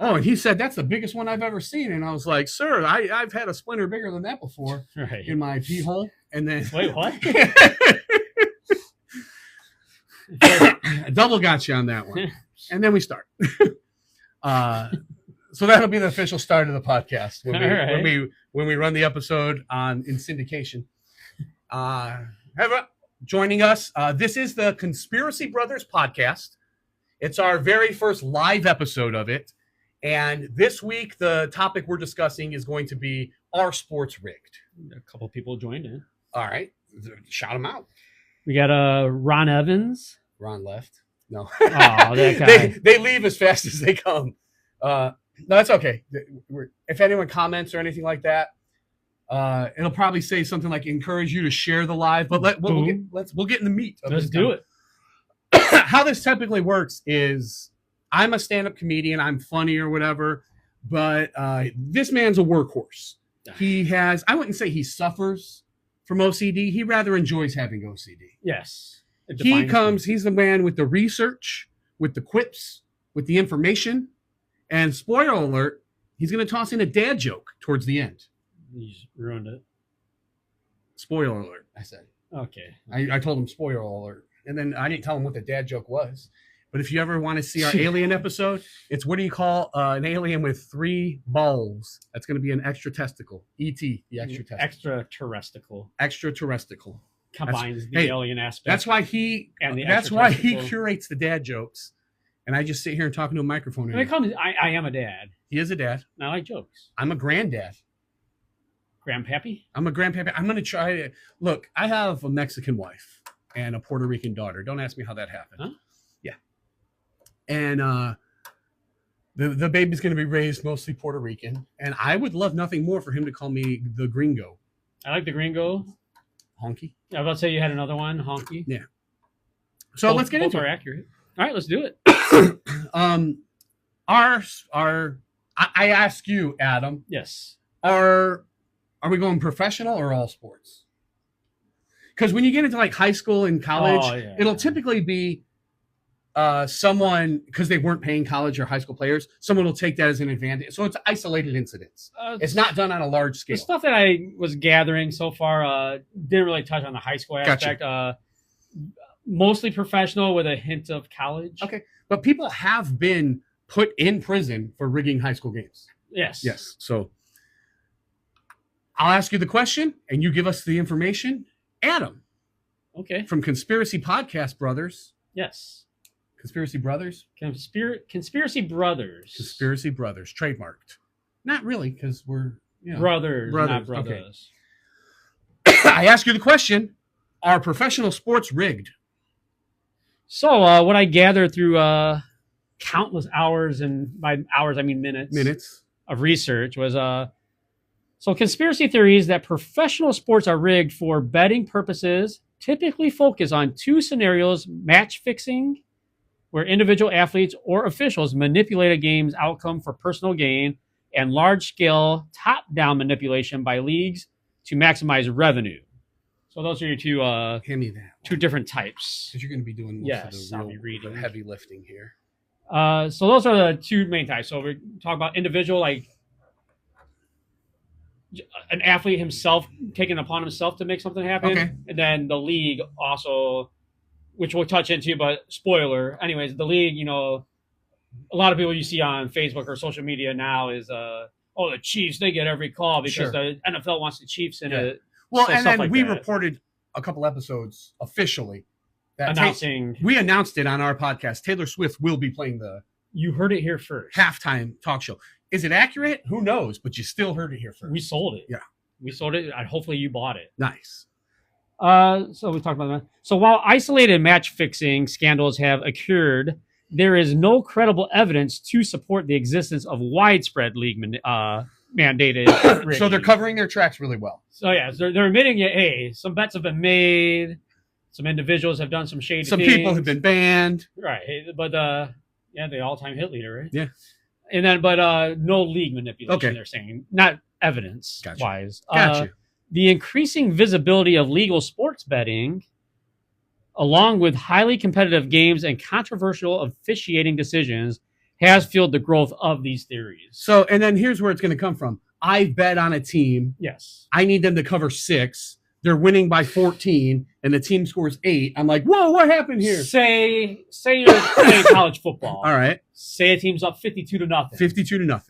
Oh, and he said, that's the biggest one I've ever seen. And I was like, sir, I've had a splinter bigger than that before in my pee hole. And then Wait, what? Double got you on that one. And then we start. So that'll be the official start of the podcast when we run the episode in syndication. Joining us, this is the Conspiracy Brothers podcast. It's our very first live episode of it. And this week, the topic we're discussing is going to be, are sports rigged? A couple people joined in. All right. Shout them out. We got Ron Evans. Ron left. No. Oh, that guy. They leave as fast as they come. No, that's okay. If anyone comments or anything like that, it'll probably say something like encourage you to share the live. But we'll get in the meat of Let's do it. How this typically works is I'm a stand-up comedian. I'm funny or whatever, but this man's a workhorse. He has, I wouldn't say he suffers from OCD. He rather enjoys having OCD. Yes. He's the man with the research, with the quips, with the information. And spoiler alert, he's going to toss in a dad joke towards the end. He's ruined it. Spoiler alert, I said. Okay. I told him spoiler alert. And then I didn't tell him what the dad joke was. But if you ever want to see our alien episode, it's what do you call an alien with 3 balls? That's going to be an extra testicle. E.T., the extra testicle. Extraterrestrial. Extraterrestrial. Combines the alien aspect. That's why he curates the dad jokes. And I just sit here and talk into a microphone. I am a dad. He is a dad. And I like jokes. I'm a granddad. Grandpappy? I'm a grandpappy. I'm going to try it. Look, I have a Mexican wife and a Puerto Rican daughter. Don't ask me how that happened. Huh? Yeah. And the baby's going to be raised mostly Puerto Rican. And I would love nothing more for him to call me the gringo. I like the gringo. Honky. I was about to say you had another one, honky. Yeah. So let's get into it. Both are accurate. All right, let's do it. I ask you, Adam. Yes. Are we going professional or all sports? Because when you get into like high school and college, it'll typically be someone, because they weren't paying college or high school players, someone will take that as an advantage. So it's isolated incidents. It's not done on a large scale. The stuff that I was gathering so far didn't really touch on the high school aspect. Gotcha. Mostly professional with a hint of college. Okay. But people have been put in prison for rigging high school games. Yes. Yes. So I'll ask you the question and you give us the information. Adam. Okay. From Conspiracy Podcast Brothers. Yes. Conspiracy Brothers? Conspiracy Brothers. Conspiracy Brothers. Trademarked. Not really, because we're brothers, not brothers. Okay. I ask you the question. Are professional sports rigged? So what I gathered through countless hours, and by hours I mean minutes of research, was so conspiracy theories that professional sports are rigged for betting purposes typically focus on 2 scenarios: match fixing, where individual athletes or officials manipulate a game's outcome for personal gain, and large-scale top-down manipulation by leagues to maximize revenue. So those are your two hand me that 2 different types. Because you're going to be doing most of the heavy lifting here. So those are the 2 main types. So we talk about individual, like an athlete himself taking it upon himself to make something happen. Okay. And then the league also, which we'll touch into, but spoiler. Anyways, the league, a lot of people you see on Facebook or social media now is, the Chiefs, they get every call because the NFL wants the Chiefs in it. Well, and then we reported a couple episodes officially that we announced it on our podcast. Taylor Swift will be playing you heard it here first. Halftime talk show. Is it accurate? Who knows? But you still heard it here first. We sold it. Yeah. We sold it, and hopefully you bought it. Nice. So we talked about that. So while isolated match fixing scandals have occurred, there is no credible evidence to support the existence of widespread league mandated rigging. So they're covering their tracks really well. So they're admitting hey, some bets have been made, some individuals have done some shady things. Some people have been banned. Right. But the all-time hit leader, right? Yeah. And then no league manipulation, they're saying. Not evidence wise. Gotcha. The increasing visibility of legal sports betting, along with highly competitive games and controversial officiating decisions, has fueled the growth of these theories. So, and then here's where it's going to come from. I bet on a team. Yes. I need them to cover 6. They're winning by 14, and the team scores 8. I'm like, whoa, what happened here? Say you're playing college football. All right. Say a team's up 52-0. 52-0.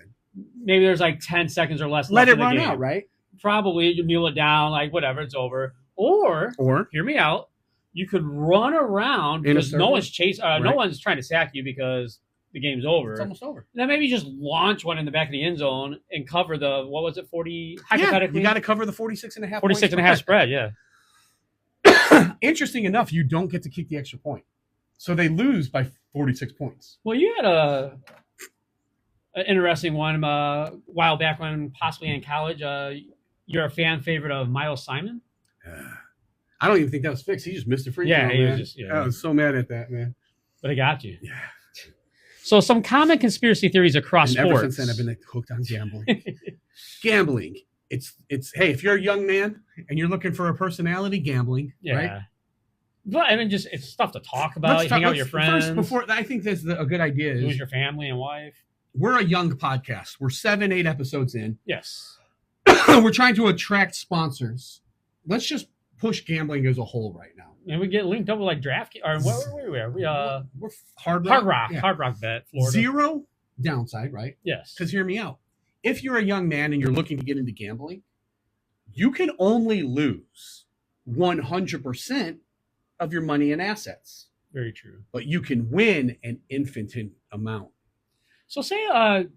Maybe there's like 10 seconds or less. Let it run out, right? Probably you kneel it down, like whatever, it's over. Or hear me out. You could run around because no one's chasing. No one's trying to sack you because the game's over. It's almost over. And then maybe just launch one in the back of the end zone and cover the 40? Hypothetically, you got to cover the 46.5. 46.5 spread. Yeah. Interesting enough, you don't get to kick the extra point, so they lose by 46 points. Well, you had an interesting one a while back when possibly in college. You're a fan favorite of Miles Simon. I don't even think that was fixed. He just missed a free throw. Yeah, he was just. Yeah. I was so mad at that, man. But I got you. Yeah. So some common conspiracy theories across sports. Ever since then, I've been hooked on gambling. Gambling. It's. Hey, if you're a young man and you're looking for a personality, gambling. Yeah. Right? But I mean, just it's stuff to talk about. Hang out with your friends. First, before I think this is a good idea. Who's your family and wife? We're a young podcast. We're 7-8 episodes in. Yes. We're trying to attract sponsors. Let's just push gambling as a whole right now. And we get linked up with like Draft or where we're Hard Rock. Yeah. Hard Rock Bet, Florida. 0 downside, right? Yes. Because hear me out. If you're a young man and you're looking to get into gambling, you can only lose 100% of your money and assets. Very true. But you can win an infinite amount. So say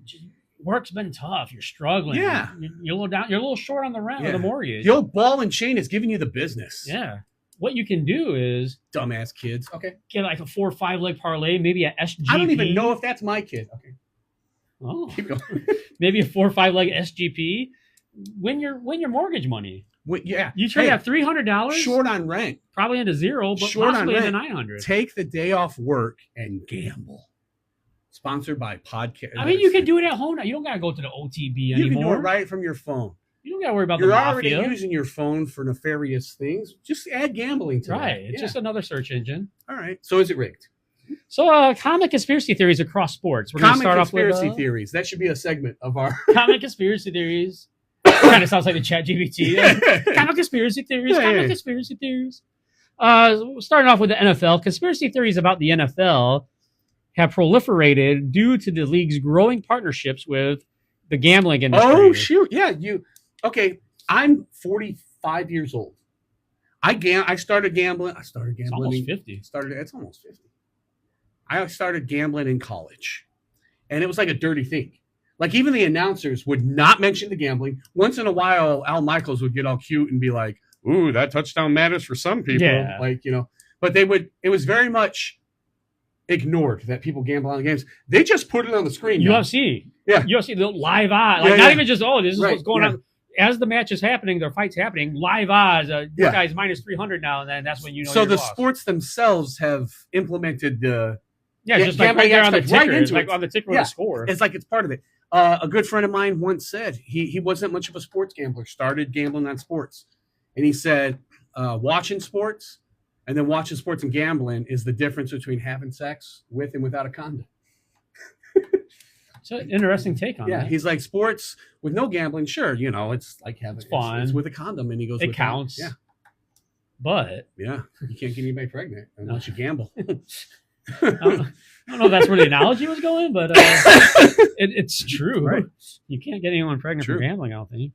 work's been tough. You're struggling. Yeah. You're a little down. You're a little short on the rent or the mortgage. The old ball and chain is giving you the business. Yeah. What you can do is dumbass kids. Okay. Get like a 4 or 5 leg parlay, maybe a SGP. I don't even know if that's my kid. Okay. Oh. Keep going. Maybe a 4 or 5 leg SGP. Win your mortgage money. Yeah. You trade that $300 short on rent. Probably into 0, but short possibly on into 900. Take the day off work and gamble. Sponsored by podcast. I mean, you can do it at home now. You don't got to go to the OTB anymore. You can do it right from your phone. You don't got to worry about You're the mafia. You're already using your phone for nefarious things. Just add gambling to it. Right. It's just another search engine. All right. So is it rigged? So common conspiracy theories across sports. We're going to start off with conspiracy theories. That should be a segment of our common conspiracy theories. Kind of sounds like the ChatGPT. Common conspiracy theories. Common conspiracy theories. Starting off with the NFL. Conspiracy theories about the NFL have proliferated due to the league's growing partnerships with the gambling industry. Oh, shoot. Yeah. Okay. I'm 45 years old. I started gambling. It's almost 50. It's almost 50. I started gambling in college. And it was like a dirty thing. Like even the announcers would not mention the gambling. Once in a while, Al Michaels would get all cute and be like, ooh, that touchdown matters for some people. Yeah. But it was very much ignored that people gamble on the games. They just put it on the screen. UFC. Yeah. UFC, the live odds. Like not even just, this is what's going on. As the match is happening, their fight's happening, live odds. This guy's minus 300 now, and then that's when you know. So the sports themselves have implemented the just like right there on the ticker, like on the ticker with the score. It's like it's part of it. A good friend of mine once said he wasn't much of a sports gambler. Started gambling on sports, and he said watching sports and then watching sports and gambling is the difference between having sex with and without a condom. It's an interesting take on that. Yeah, he's like sports with no gambling. Sure, it's like having fun. It's with a condom, and he goes, it counts. Yeah, but you can't get anybody pregnant unless you gamble. I don't know if that's where the analogy was going, but it's true. Right. You can't get anyone pregnant from gambling, I don't think.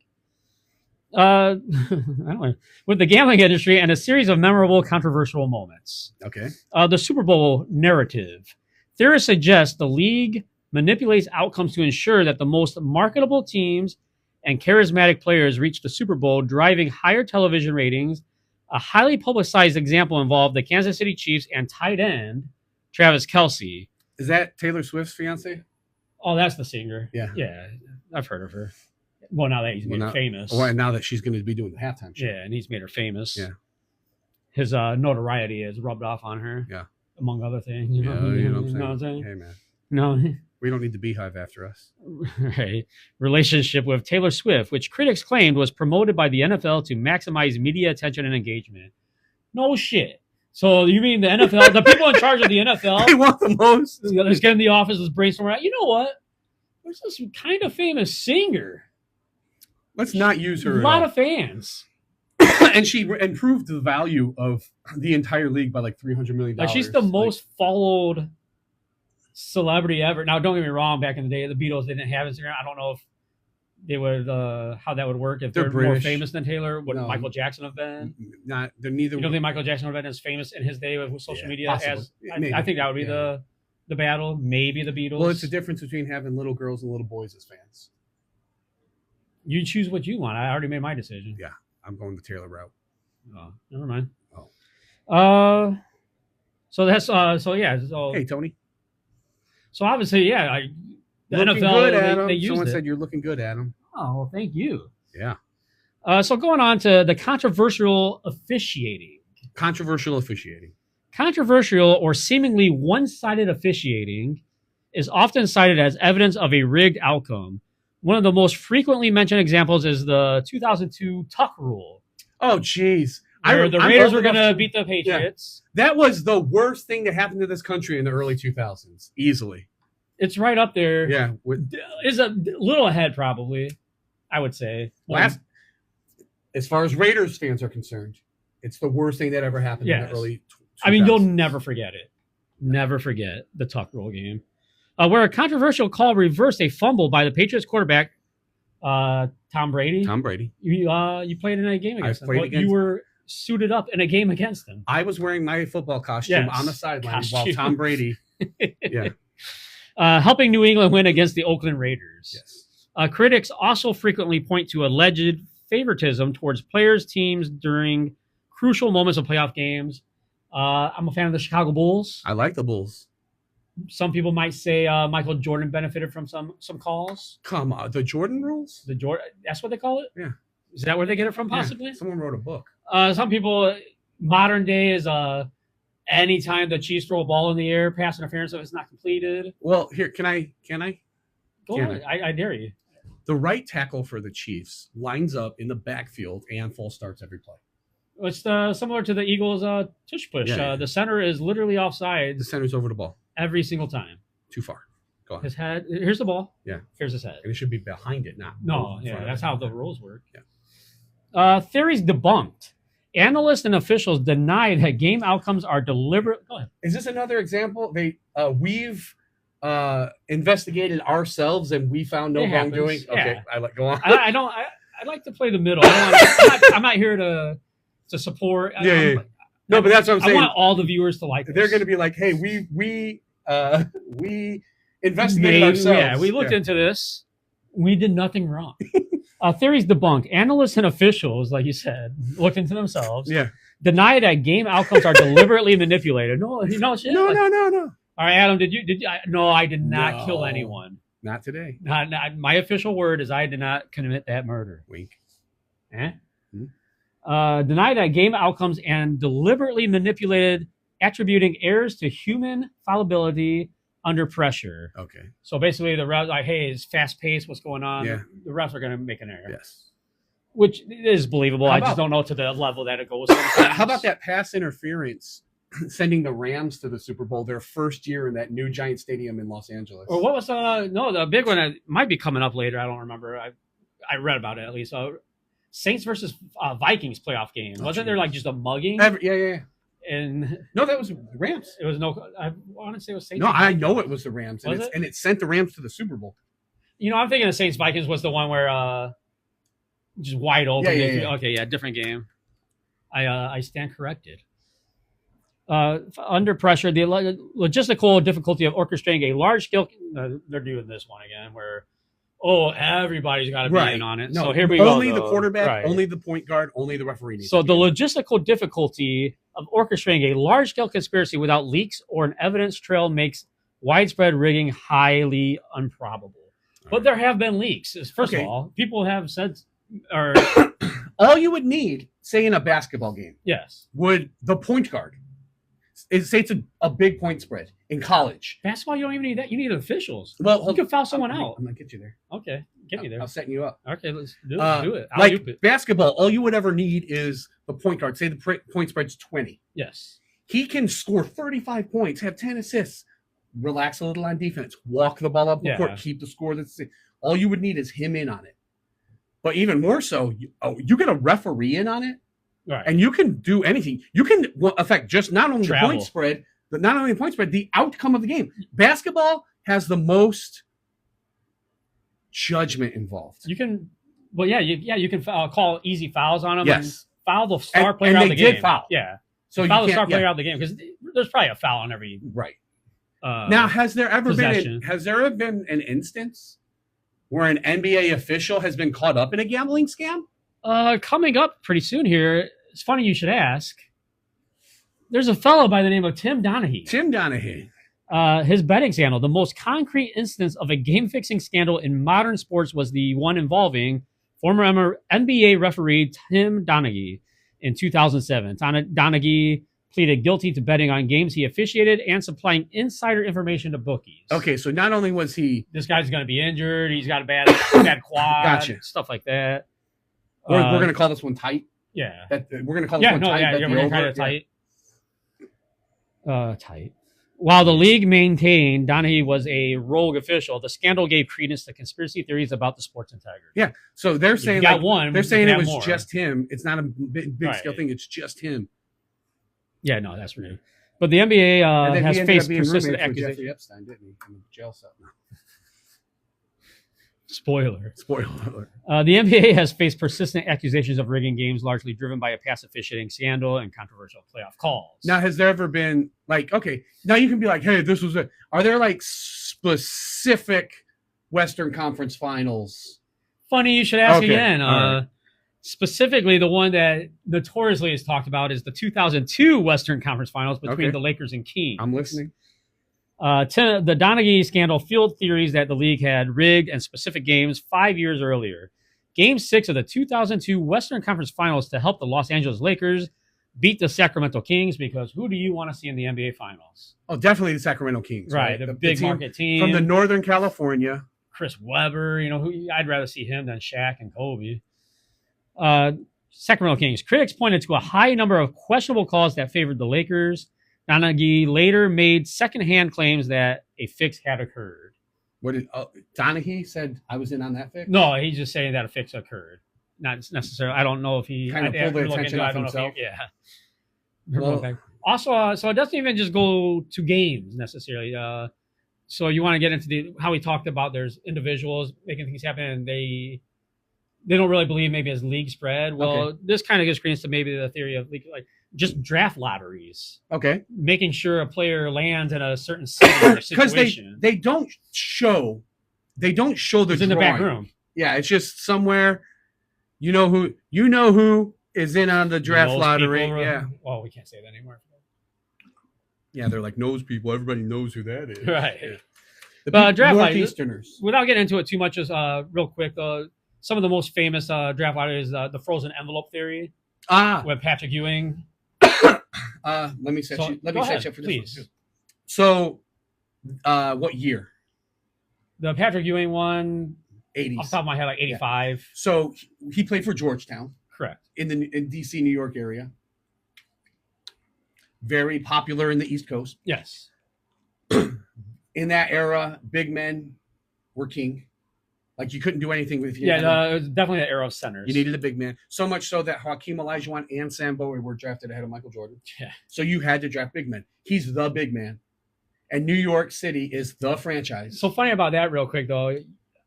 I don't know. With the gambling industry and a series of memorable, controversial moments. Okay. The Super Bowl narrative. Theorists suggest the league manipulates outcomes to ensure that the most marketable teams and charismatic players reach the Super Bowl, driving higher television ratings. A highly publicized example involved the Kansas City Chiefs and tight end Travis Kelce. Is that Taylor Swift's fiance? Oh, that's the singer. Yeah. Yeah, I've heard of her. Well, now that he's made her famous. Well, and now that she's going to be doing the halftime show. Yeah, and he's made her famous. Yeah. His notoriety has rubbed off on her. Yeah. Among other things. You know what I'm saying? Hey, man. No. We don't need the Beehive after us. Right. Relationship with Taylor Swift, which critics claimed was promoted by the NFL to maximize media attention and engagement. No shit. So you mean the NFL, the people in charge of the NFL? They want the most. Let's get in the office, let's brainstorm. You know what? There's this kind of famous singer. Let's not use her. A lot of fans. And she improved the value of the entire league by like $300 million. Like she's the most followed celebrity ever. Now, don't get me wrong. Back in the day, the Beatles didn't have Instagram. I don't know if they would how that would work if they're more famous than Taylor. Would Michael Jackson have been? Not. They're neither. You don't think Michael Jackson would have been as famous in his day with social media as? I think that would be the battle. Maybe the Beatles. Well, it's the difference between having little girls and little boys as fans. You choose what you want. I already made my decision. Yeah, I'm going the Taylor route. Oh, never mind. Oh. So that's so yeah. So hey, Tony. So obviously, yeah. The looking NFL, good, Adam. they used Someone it. said you're looking good, Adam. Oh, well, thank you. Yeah. So going on to the controversial officiating. Controversial officiating. Controversial or seemingly one-sided officiating is often cited as evidence of a rigged outcome. One of the most frequently mentioned examples is the 2002 Tuck rule. Oh, jeez. The Raiders were going to beat the Patriots. Yeah. That was the worst thing to happen to this country in the early 2000s. Easily. It's right up there. Yeah. It's a little ahead, probably, I would say. As far as Raiders fans are concerned, it's the worst thing that ever happened in the early 2000s. I mean, you'll never forget it. Never forget the Tuck rule game. Where a controversial call reversed a fumble by the Patriots quarterback, Tom Brady. Tom Brady. You played in a game against him. You were suited up in a game against him. I was wearing my football costume on the sideline while Tom Brady. Helping New England win against the Oakland Raiders. Yes. Critics also frequently point to alleged favoritism towards players' teams during crucial moments of playoff games. I'm a fan of the Chicago Bulls. I like the Bulls. Some people might say Michael Jordan benefited from some calls. Come on, the Jordan rules? That's what they call it? Yeah. Is that where they get it from, possibly? Yeah. Someone wrote a book. Some people, modern day is anytime the Chiefs throw a ball in the air, pass interference if it's not completed. Well, here, can I? Go ahead. I dare you. The right tackle for the Chiefs lines up in the backfield and full starts every play. It's similar to the Eagles' tush push. Yeah. The center is literally offside. The center's over the ball. Every single time. Too far. Go on. His head. Here's the ball. Yeah. Here's his head. And it should be behind it, not. No, yeah, that's how the rules work. Yeah. Theories debunked. Analysts and officials deny that game outcomes are deliberate. Go ahead. Is this another example? We've investigated ourselves and we found no wrongdoing. Yeah. Okay, go on. I like to play the middle. I'm not here to support. No, but that's what I'm saying. I want all the viewers to like this. They're going to be like, hey, we investigated ourselves. Yeah, we looked into this. We did nothing wrong. Theories debunked. Analysts and officials, like you said, looked into themselves. Yeah. Deny that game outcomes are deliberately manipulated. No. No. All right, Adam, did you? No, I did not kill anyone. Not today. Not my official word is I did not commit that murder. Wink. Deny that game outcomes and deliberately manipulated, attributing errors to human fallibility under pressure. Okay. So basically, the refs like, hey, it's fast paced. What's going on? Yeah. The refs are going to make an error. Yes. Which is believable. I just don't know to the level that it goes. Sometimes. How about that pass interference sending the Rams to the Super Bowl their first year in that new giant stadium in Los Angeles? Or what was the big one that might be coming up later. I don't remember. I read about it at least. Saints versus Vikings playoff game. Wasn't there like just a mugging? Yeah. And no, that was the Rams. It was I want to say it was Saints. No, I know it was the Rams, and it sent the Rams to the Super Bowl. You know, I'm thinking the Saints Vikings was the one where just wide open. Yeah. Okay, yeah, different game. I stand corrected. Under pressure, the logistical difficulty of orchestrating a large scale. They're doing this one again where. Oh, everybody's got to be in on it. No, so here we go. Only the quarterback, only the point guard, only the referee. So the logistical difficulty of orchestrating a large-scale conspiracy without leaks or an evidence trail makes widespread rigging highly improbable. But there have been leaks. First of all, people have said, or all you would need, say in a basketball game, would the point guard. Say it's a big point spread in college. Basketball, you don't even need that. You need officials. Well, you can foul someone out. I'm gonna get you there. Okay, get me there. I'm setting you up. Okay, let's do it. Like basketball, all you would ever need is the point guard. Say the point spread's 20. Yes. He can score 35 points, have 10 assists, relax a little on defense, walk the ball up the court, keep the score. All you would need is him in on it. But even more so, you get a referee in on it, right, and you can do anything. You can affect just not only the point spread, but not only the point spread, the outcome of the game. Basketball has the most judgment involved. You can, you can call easy fouls on them. Yes, and foul the star player out of the game. Did foul. Yeah, so foul the star player out of the game because there's probably a foul on every right. Now, has there ever been an instance where an NBA official has been caught up in a gambling scam? Coming up pretty soon here. It's funny you should ask. There's a fellow by the name of Tim Donaghy. Tim Donaghy. His betting scandal. The most concrete instance of a game-fixing scandal in modern sports was the one involving former NBA referee Tim Donaghy in 2007. Donaghy pleaded guilty to betting on games he officiated and supplying insider information to bookies. Okay, so not only was he... This guy's going to be injured. He's got a bad quad. Gotcha. Stuff like that. We're going to call this one tight? Yeah. We're going to call this one tight? Yeah, we're going to call it tight. Tight. While the league maintained Donaghy was a rogue official, the scandal gave credence to conspiracy theories about the sport's integrity. Yeah, so they're saying they're saying it was just him. It's not a big scale thing. It's just him. Yeah, no, that's real. But the NBA has faced persistent accusations. Jeffrey Epstein, didn't he? In the jail cell now. Spoiler alert. The NBA has faced persistent accusations of rigging games, largely driven by a pass officiating scandal and controversial playoff calls. Now, has there ever been okay? Now you can be like, hey, this was it. Are there specific Western Conference Finals? Funny you should ask again. Right. Specifically, the one that notoriously is talked about is the 2002 Western Conference Finals between the Lakers and Kings. I'm listening. The Donaghy scandal fueled theories that the league had rigged and specific games 5 years earlier. Game 6 of the 2002 Western Conference Finals to help the Los Angeles Lakers beat the Sacramento Kings, because who do you want to see in the NBA Finals? Oh, definitely the Sacramento Kings. Right, the big market team. From the Northern California. Chris Webber, I'd rather see him than Shaq and Kobe. Sacramento Kings. Critics pointed to a high number of questionable calls that favored the Lakers. Donaghy later made secondhand claims that a fix had occurred. What did Donaghy said? I was in on that fix. No, he's just saying that a fix occurred. Not necessarily. I don't know if he kind of pulled the attention off himself. Also, so it doesn't even just go to games necessarily. So you want to get into how he talked about there's individuals making things happen, and they don't really believe maybe as league spread. Well, this kind of gives credence to maybe the theory of just draft lotteries. Okay. Making sure a player lands in a certain city or situation. Because they don't show the it's in the back room. Yeah, it's just somewhere. You know who is in on the draft lottery. Yeah. Well, we can't say that anymore. Yeah, they're like knows people. Everybody knows who that is. Right. Yeah. The draft Northeasterners. Without getting into it too much, just real quick, some of the most famous draft lotteries, the frozen envelope theory. With Patrick Ewing. Let me set you up for this. Please. So, what year? The Patrick Ewing one, 80s. Off the top of my head, 85. Yeah. So he played for Georgetown. Correct. In DC, New York area. Very popular in the East Coast. Yes. In that era, big men were king. You couldn't do anything with you. Yeah, it was definitely the era of centers. You needed a big man. So much so that Hakeem Olajuwon and Sam Bowie were drafted ahead of Michael Jordan. Yeah. So you had to draft big men. He's the big man. And New York City is the franchise. So funny about that real quick, though.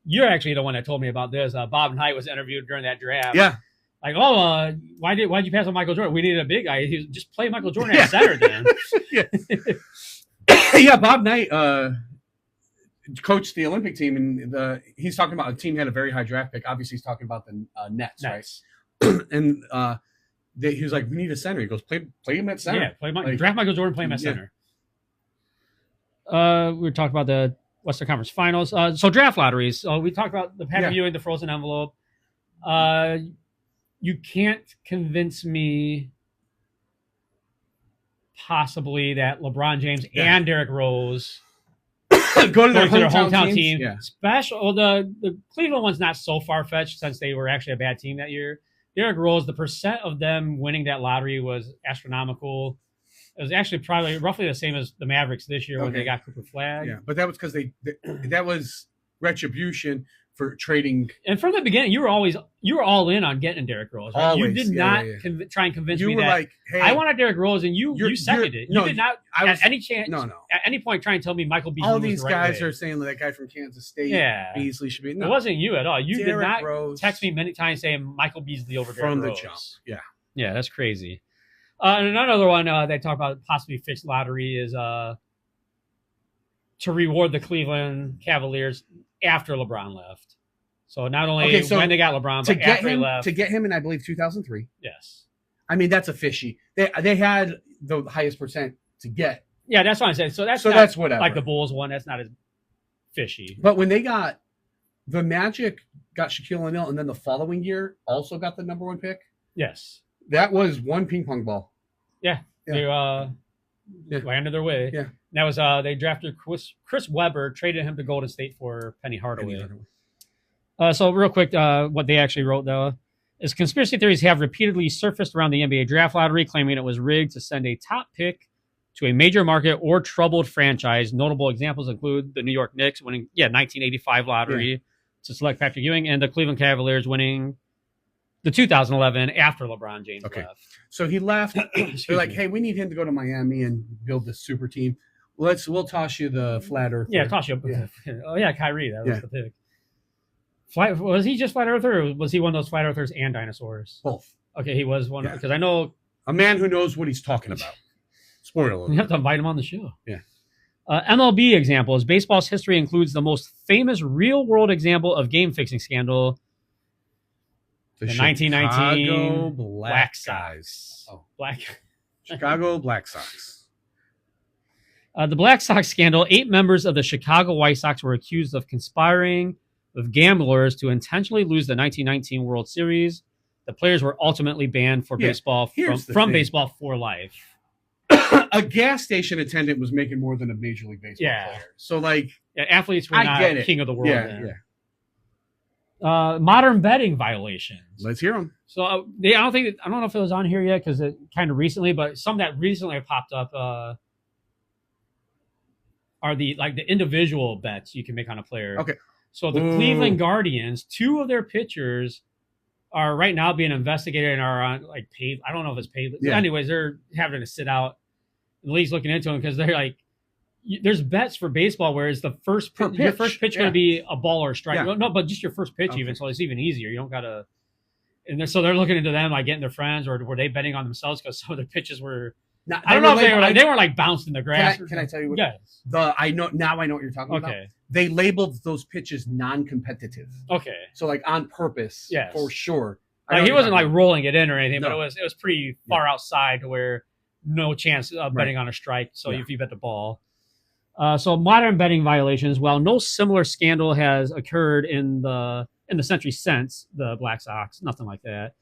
You're actually the one that told me about this. Bob Knight was interviewed during that draft. Yeah. Why'd you pass on Michael Jordan? We needed a big guy. He was just play Michael Jordan at center then. Yeah, Bob Knight coached the Olympic team, and he's talking about a team had a very high draft pick. Obviously, he's talking about the Nets, right? And he was like, "We need a center." He goes, "Play him at center." Yeah, draft Michael Jordan, play him at center. We were talking about the Western Conference Finals. So draft lotteries. We talked about the Patrick Ewing, the frozen envelope. You can't convince me possibly that LeBron James and Derrick Rose go to their hometown team. Yeah. Special. The Cleveland one's not so far-fetched since they were actually a bad team that year. Derrick Rose, the percent of them winning that lottery was astronomical. It was actually probably roughly the same as the Mavericks this year when they got Cooper Flagg. Yeah, but that was because that was retribution for trading. And from the beginning, you were all in on getting Derrick Rose. Right? Always. You did not try and convince me that like, hey, I wanted Derrick Rose, and you seconded it. You did not at any point try and tell me Michael Beasley. All these guys are saying that guy from Kansas State, Beasley should be. No, it wasn't you at all. You Derrick did not Rose text me many times saying Michael Beasley over Derrick Rose. From the jump. Yeah, that's crazy. And another one they talk about possibly fixed lottery is to reward the Cleveland Cavaliers after LeBron left. So not only when they got LeBron, but after he left. To get him in, I believe, 2003. Yes. I mean, that's a fishy. They had the highest percent to get. Yeah, that's what I'm saying. So that's whatever. Like the Bulls one, that's not as fishy. But when they got the Magic got Shaquille O'Neal, and then the following year also got the number 1 pick. Yes. That was one ping pong ball. Yeah. They landed their way. Yeah. That was they drafted Chris Webber, traded him to Golden State for Penny Hardaway. So real quick, what they actually wrote though is conspiracy theories have repeatedly surfaced around the NBA draft lottery, claiming it was rigged to send a top pick to a major market or troubled franchise. Notable examples include the New York Knicks winning 1985 lottery to select Patrick Ewing, and the Cleveland Cavaliers winning the 2011 after LeBron James left. So he left. They're like, hey, we need him to go to Miami and build this super team. We'll toss you the flat earth. Yeah, toss you. Oh yeah, Kyrie. That was the pick. Was he just flat earther, or was he one of those flat earthers and dinosaurs? Both. Okay, he was one because I know a man who knows what he's talking about. Spoiler alert. You have to invite him on the show. Yeah. MLB examples. Baseball's history includes the most famous real-world example of game-fixing scandal. The 1919 Black Sox. Chicago Black Sox. The Black Sox scandal. 8 members of the Chicago White Sox were accused of conspiring with gamblers to intentionally lose the 1919 World Series. The players were ultimately banned for baseball from baseball for life. A gas station attendant was making more than a Major League Baseball player. So, athletes were not king of the world. Modern betting violations. Let's hear them. So I don't know if it was on here yet because it kind of recently, but some that recently popped up are the individual bets you can make on a player. Okay. So the Cleveland Guardians, 2 of their pitchers are right now being investigated and are on paid. I don't know if it's paid. Yeah. Anyways, they're having to sit out. The league's looking into them because they're there's bets for baseball where it's the first pitch. Your first pitch going to be a ball or a strike. No, but just your first pitch even. So it's even easier. You don't got to. And so they're looking into them getting their friends, or were they betting on themselves because some of their pitches were. I don't know if they were bounced in the grass. Can I tell you what? Yes. I know what you're talking about. Okay. They labeled those pitches non-competitive. Okay. So on purpose. Yes. For sure. He wasn't rolling it in or anything, but it was pretty far outside to where no chance of betting on a strike. So if you bet the ball. So modern betting violations. While no similar scandal has occurred in the century since the Black Sox, nothing like that.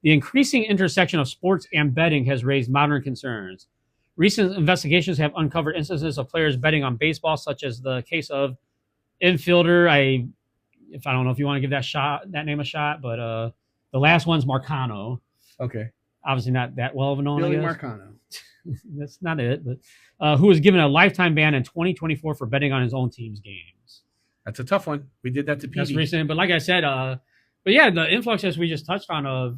The increasing intersection of sports and betting has raised modern concerns. Recent investigations have uncovered instances of players betting on baseball, such as the case of infielder. I don't know if you want to give that name a shot, but the last one's Marcano. Okay. Obviously not that well of a known. Billy Marcano. That's not it, but who was given a lifetime ban in 2024 for betting on his own team's games. That's a tough one. We did that to Pete. That's recent, but like I said, the influx as we just touched on of.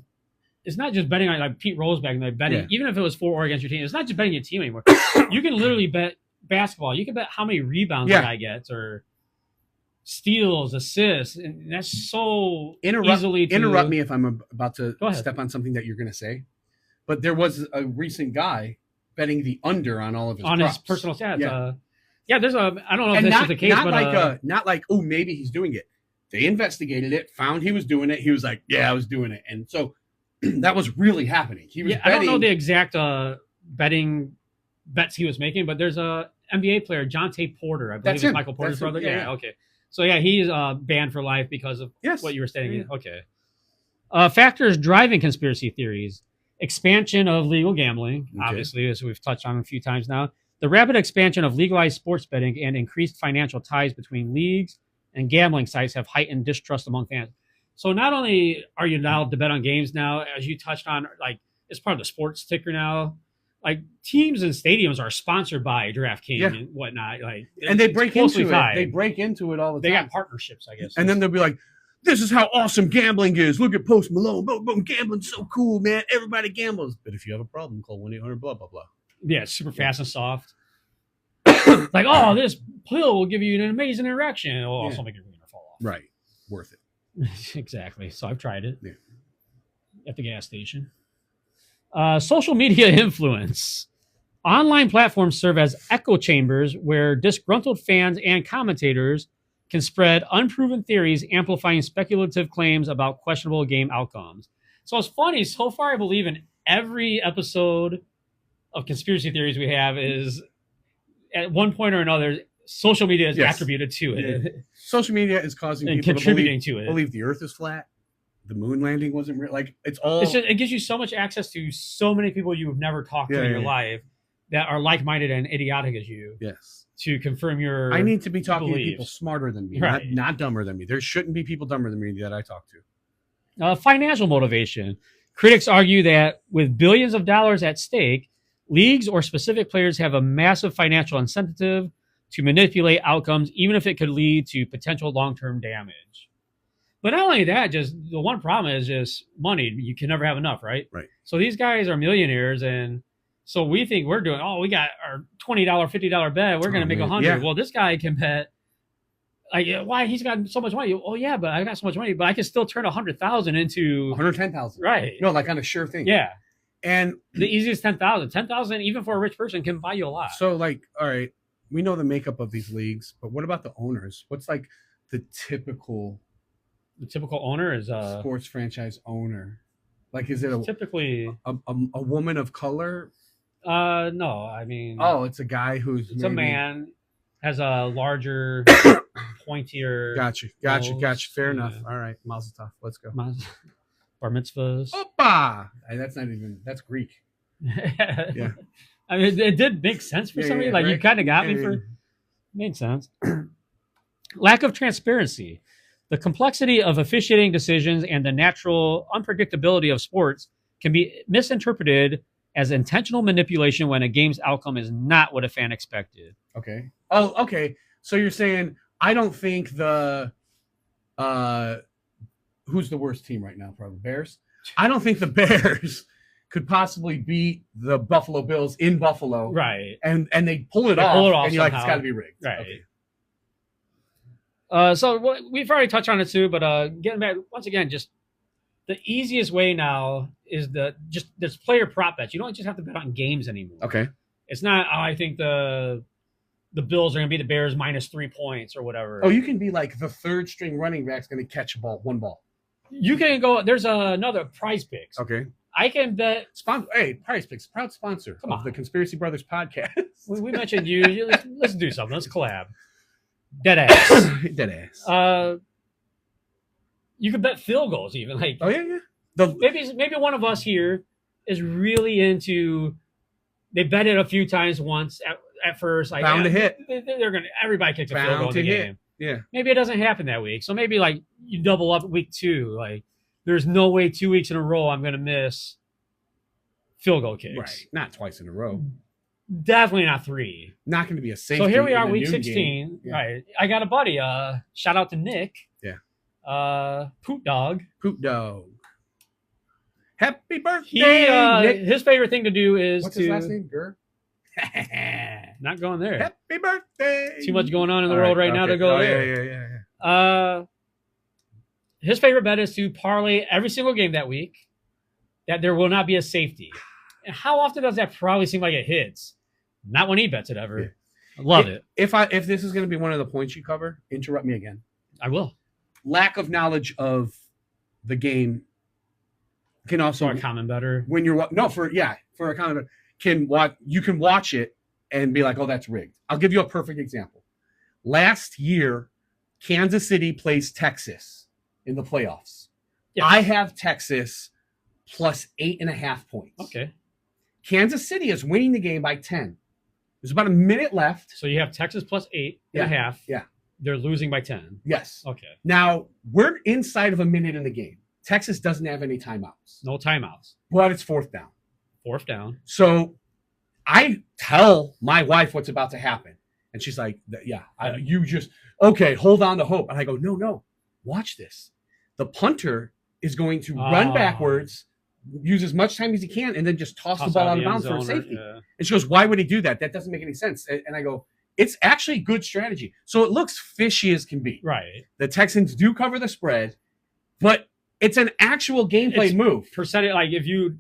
It's not just betting on Pete Rose betting, even if it was for or against your team. It's not just betting your team anymore. You can literally bet basketball. You can bet how many rebounds a guy gets or steals, assists, and that's so easily. Interrupt me if I'm about to step on something that you're going to say. But there was a recent guy betting the under on all of his his personal stats. There's I don't know if this is the case, not maybe he's doing it. They investigated it, found he was doing it. He was like, yeah, I was doing it, and so. That was really happening. He was betting. I don't know the exact betting bets he was making, but there's a NBA player, Jonte Porter. I believe it's Michael Porter's brother. Yeah, okay. So he's banned for life because of what you were saying. Yeah. Okay. Factors driving conspiracy theories: expansion of legal gambling, obviously, as we've touched on a few times now. The rapid expansion of legalized sports betting and increased financial ties between leagues and gambling sites have heightened distrust among fans. So not only are you allowed to bet on games now, as you touched on, it's part of the sports ticker now. like teams and stadiums are sponsored by DraftKings and whatnot. Like, and they break into it. They break into it all the time. They got partnerships, I guess. And then they'll be like, "This is how awesome gambling is. Look at Post Malone. Boom, boom, gambling's so cool, man. Everybody gambles. But if you have a problem, call 1-800 blah blah blah." Yeah, it's super fast and soft. Like, oh, this pill will give you an amazing erection. It'll also make your wiener fall off. Right, worth it. Exactly. So I've tried it at the gas station. Social media influence. Online platforms serve as echo chambers where disgruntled fans and commentators can spread unproven theories, amplifying speculative claims about questionable game outcomes. So it's funny. So far, I believe in every episode of conspiracy theories we have is at one point or another, social media is attributed to it. Yeah. Social media is causing and people contributing to it. Believe the Earth is flat. The moon landing wasn't real. Like it's all. It gives you so much access to so many people you've never talked to in your life that are like-minded and idiotic as you. Yes. To confirm your. I need to be talking to people smarter than me, right. not dumber than me. There shouldn't be people dumber than me that I talk to. Financial motivation. Critics argue that with billions of dollars at stake, leagues or specific players have a massive financial incentive to manipulate outcomes, even if it could lead to potential long-term damage. But not only that, just the one problem is just money. You can never have enough, right? Right. So these guys are millionaires, and so we think we're doing, we got our $20, $50 bet. We're going to make 100. Yeah. Well, this guy can bet, like, why he's got so much money? Oh, yeah, but I got so much money, but I can still turn 100,000 into 110,000. Right. No, like on a sure thing. Yeah. And the easiest 10,000. 10,000, even for a rich person, can buy you a lot. So, like, all right, we know the makeup of these leagues, but what about the owners? What's like the typical owner is sports franchise owner? Like, is it typically a woman of color? No, I mean, it's a guy who's a man, has a larger, pointier. Gotcha. Fair enough. All right, Mazel tov. Let's go. Bar mitzvahs. Opa! That's Greek. Yeah. I mean, it did make sense for some reason. Like, right? You kind of got me for. Made sense. Lack of transparency. The complexity of officiating decisions and the natural unpredictability of sports can be misinterpreted as intentional manipulation when a game's outcome is not what a fan expected. Okay. Oh, okay. So you're saying I don't think the who's the worst team right now? Probably Bears. I don't think the Bears could possibly beat the Buffalo Bills in Buffalo. Right. And they pull it off and you're like, it's got to be rigged. Right. Okay. So we've already touched on it too, but getting back once again, just the easiest way now is there's player prop bets. You don't just have to bet on games anymore. Okay. It's not, I think the Bills are going to be the Bears -3 points or whatever. Oh, you can be like the third string running back's going to catch one ball. You can go, there's another Prize Picks. Okay. I can bet. Prize Picks, proud sponsor of the Conspiracy Brothers podcast. We mentioned you. Let's do something. Let's collab. Deadass. You could bet field goals even. Like, oh yeah. Maybe one of us here is really into. They bet it a few times once at first. Like, bound to hit. Everybody kicks a field goal in the game. Yeah. Maybe it doesn't happen that week. So maybe like you double up week 2. Like, there's no way 2 weeks in a row I'm going to miss field goal kicks. Right. Not twice in a row. Definitely not 3. Not going to be a safety. So here we are, week 16. Yeah. Right. I got a buddy. Shout out to Nick. Yeah. Poot Dog. Happy birthday, Nick. His favorite thing to do is what's his last name? Gur? Not going there. Happy birthday. Too much going on in the world right now to go there. Yeah. His favorite bet is to parlay every single game that week that there will not be a safety. And how often does that probably seem like it hits? Not when he bets it ever. Yeah. I love it. If this is going to be one of the points you cover, interrupt me again. I will. Lack of knowledge of the game can also for a common better. When you're for a common better you can watch it and be like, oh, that's rigged. I'll give you a perfect example. Last year, Kansas City plays Texas in the playoffs. Yes. I have Texas plus 8.5 points. Okay. Kansas City is winning the game by 10. There's about a minute left. So you have Texas plus 8.5. Yeah. They're losing by 10. Yes. Okay. Now, we're inside of a minute in the game. Texas doesn't have any timeouts. No timeouts. But it's 4th down. 4th down. So I tell my wife what's about to happen, and she's like, "Yeah, you just okay. Hold on to hope." And I go, "No, watch this. The punter is going to run backwards, use as much time as he can, and then just toss the ball out of bounds for safety." Yeah. And she goes, "Why would he do that? That doesn't make any sense." And I go, "It's actually good strategy." So it looks fishy as can be. Right. The Texans do cover the spread, but it's an actual gameplay move. Percentage, like if you.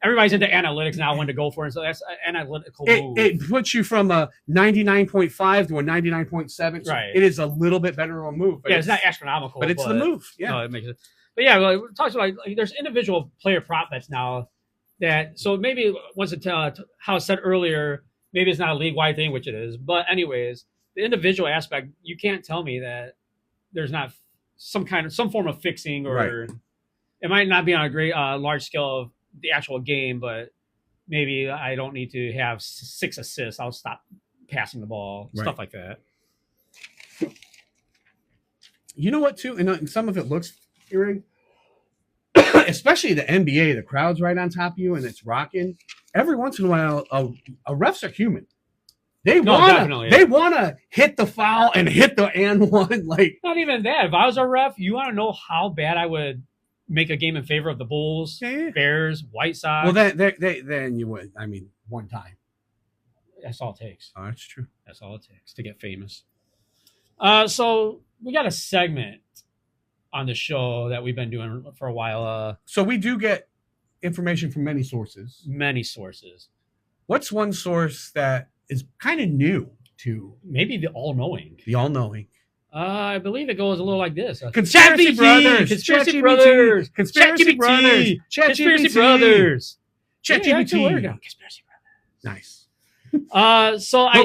Everybody's into analytics now when to go for it, so that's an analytical move. It puts you from a 99.5 to a 99.7. So right. It is a little bit better of a move. But it's not astronomical. But it's the move. Yeah. No, it makes it. But yeah, well, it talks about like, there's individual player prop bets now that, so maybe once it how I said earlier, maybe it's not a league-wide thing, which it is. But anyways, the individual aspect, you can't tell me that there's not some form of fixing, or it might not be on a great large scale of the actual game, but maybe I don't need to have 6 assists. I'll stop passing the ball, stuff like that. You know what, too? And some of it looks eerie. Especially the NBA, the crowd's right on top of you and it's rocking. Every once in a while, refs are human. They want to hit the foul and hit the and one. Like, not even that. If I was a ref, you want to know how bad I would make a game in favor of the Bulls, Bears, White Sox. Well, then you would. I mean, one time. That's all it takes. Oh, that's true. That's all it takes to get famous. So we got a segment on the show that we've been doing for a while. So we do get information from many sources. Many sources. What's one source that is kind of new to? Maybe the all-knowing. The all-knowing. I believe it goes a little like this. Conspiracy Brothers. Conspiracy Brothers. Conspiracy Brothers. Conspiracy Brothers. ChatGPT. Conspiracy Brothers. Nice.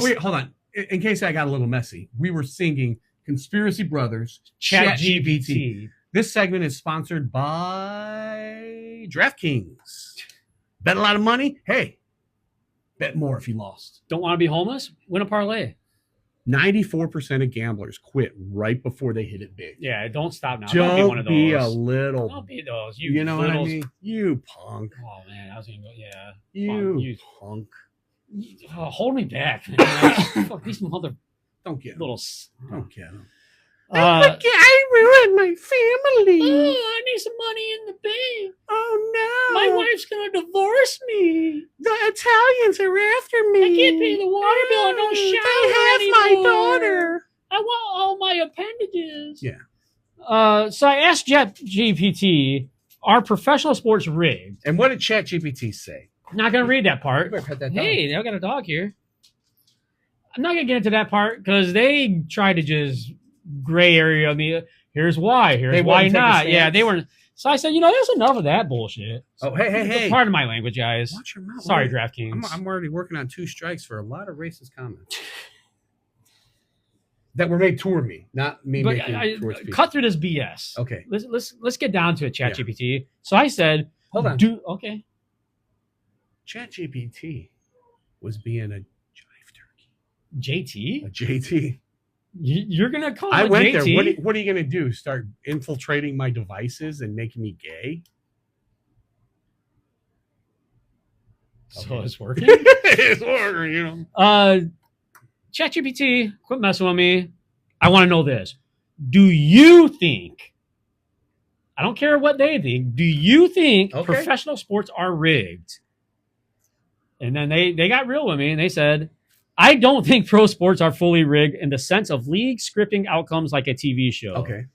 Wait, hold on. In case I got a little messy, we were singing Conspiracy Brothers. ChatGPT. This segment is sponsored by DraftKings. Bet a lot of money? Hey, bet more if you lost. Don't want to be homeless? Win a parlay. 94% of gamblers quit right before they hit it big. Yeah, don't stop now. Don't be one of those. Be a little. Don't be those. You know what I mean? You punk. Oh man, I was gonna go. Yeah. You punk. Hold me back, man. Fuck these mother. Don't get little. Don't get them. I ruined my family. Oh, I need some money in the bank. Oh no. My wife's gonna divorce me. The Italians are after me. I can't pay the water bill. I don't shower They have anymore. my daughter. I want all my appendages. Yeah. So I asked ChatGPT, are professional sports rigged? And what did ChatGPT say? I'm not gonna read that part. Hey, I got a dog here. I'm not gonna get into that part because they tried to just gray area me. Here's why. Here's why not. Yeah, they weren't. So I said, there's enough of that bullshit. Oh, hey. Pardon my language, guys. Watch your mouth. Sorry, DraftKings. I'm already working on 2 strikes for a lot of racist comments that were made toward me, not me making towards people. Cut through this BS. Okay. Let's get down to it, ChatGPT. Yeah. So I said, hold on. Okay. ChatGPT was being a jive turkey. JT? A JT. You're going to call I it went JT? there. What are you going to do? Start infiltrating my devices and making me gay? So it's working? It's working, ChatGPT, quit messing with me. I want to know this. Do you think, I don't care what they think, do you think professional sports are rigged? And then they got real with me and they said, I don't think pro sports are fully rigged in the sense of league scripting outcomes like a TV show. Okay.